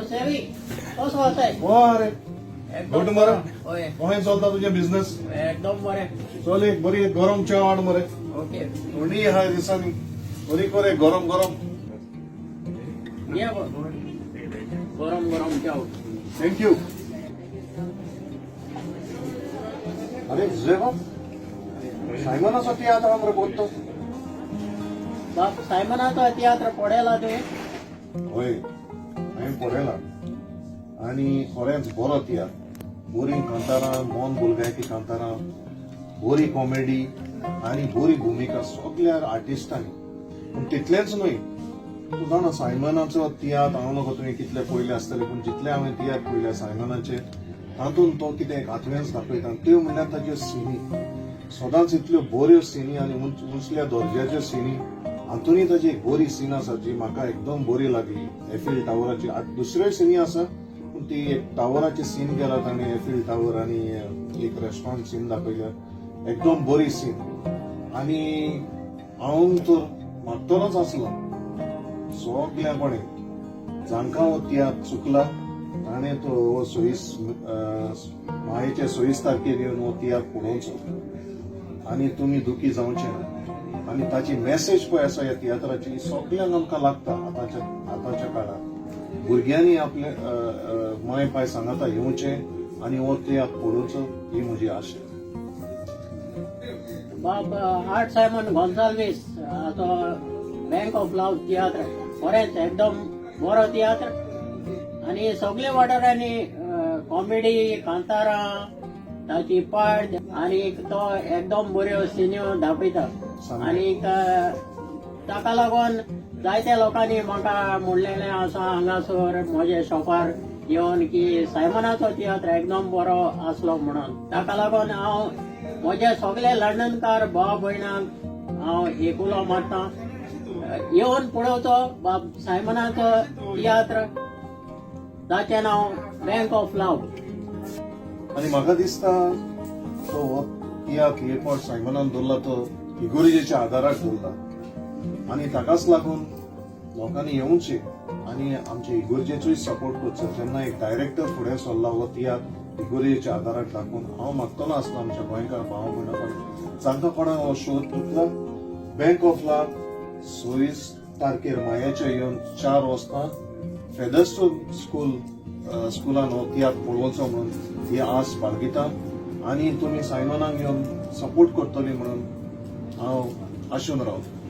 सेवी कसो आसाय बरे गुड मरे होय कहें चलता तुझे बिझनेस एकदम बरें चल एक बरी गरम च्या वाड मरे ओके थंडी हाय दिसांनी बरी करे गरम गरम या गरम गरम चाव थँक्यू अरे तुझे बाप सायमनासाठी आता मरे बोलतो बाप सायमनाचो तियात्र पडेला तुवें होय हांवें पळयला आनी खरेंच बरो तियात्र बरी कांतारां मोहन बुलगायती कांतारां बरी कॉमेडी आनी बरी भुमिका सगळ्या आर्टिस्टांनी पूण तितलेंच न्हय तूं जाणा सायमनाचो तियात्र हांव नकळो तुवें कितले पयले आसतले पूण जितले हांवें तियात्र पयले सायमनाचे तातूंत तो कितें कातव्यांस दाखयता त्यो म्हणल्यार ताज्यो सिनी सदांच इतल्यो बऱ्यो सिनी आनी उंचल्या दर्ज्याच्यो सिनी हातूंय ताजी एक बरी सीन आसा जी म्हाका एकदम बरी लागली एफिल टावराची दुसऱ्यो सिनी आसा पूण ती एक टावराची सीन केला ताणें एफिल टावर आनी एक रेस्टॉरंट सीन दाखयल्या एकदम बरी सीन आनी हांव तर मागतलोच आसलो सगळ्यापणे जांकां हो तियात्र चुकला ताणें तो हो मायेचे 26 तारखेर येवन हो तियात्र पळोवचो आनी तुमी दुखी जावचे ना आनी ताची मेसेज पळय आसा ह्या तियात्राची सगळ्यांक आमकां लागता आतांच्या काळात भुरग्यांनी आपले माय पाय सांगाता येवचे आनी हो तियात्र पळोवचो ही म्हजी आशा बाप आर्ट सायमन गोन्साल्वीस तो बँक ऑफ लव तियात्र खरेंच एकदम बरो तियात्र आनी सगळे वाठारांनी कॉमेडी कांतारां ताची पाड आनी तो एकदम बऱ्यो सिन्यो दाखयता आनी ताका लागून जायत्या लोकांनी म्हाका म्हणलेलें आसा हांगासर म्हज्या शॉपार येवन की सायमनाचो तियात्र एकदम बरो आसलो म्हणून ताका लागून हांव म्हजे सगळे लंडनकार भाव भयणांक हांव एक उलो मारतां येवन पळोवचो बाब सायमनाचो तियात्र ताचें नांव बँक ऑफ लव आनी म्हाका दिसता तो तियात्र लेखक सायमनान दवरला तो इगोर्जेच्या आदाराक दवरला आनी ताकाच लागून लोकांनी येवचे आनी आमचे इगोर्जेचोय सपोर्ट करचो जेन्ना एक डायरेक्टर फुडें सरला हो तियात्र इगोर्जेच्या आदाराक लागून हांव मागतलो आसलो आमच्या गोंयकार भाव भयणां जांकां कोणाक हो शो चुकला बँक ऑफ लव 26 तारखेर मायाच्या येवन 4 वाजता फेदरस्टोन स्कुलान हो तियात्र पळोवचो म्हणून ही आस बाळगिता आनी तुमी सायमनाक येवन सपोर्ट करतली म्हणून हांव आशून रावता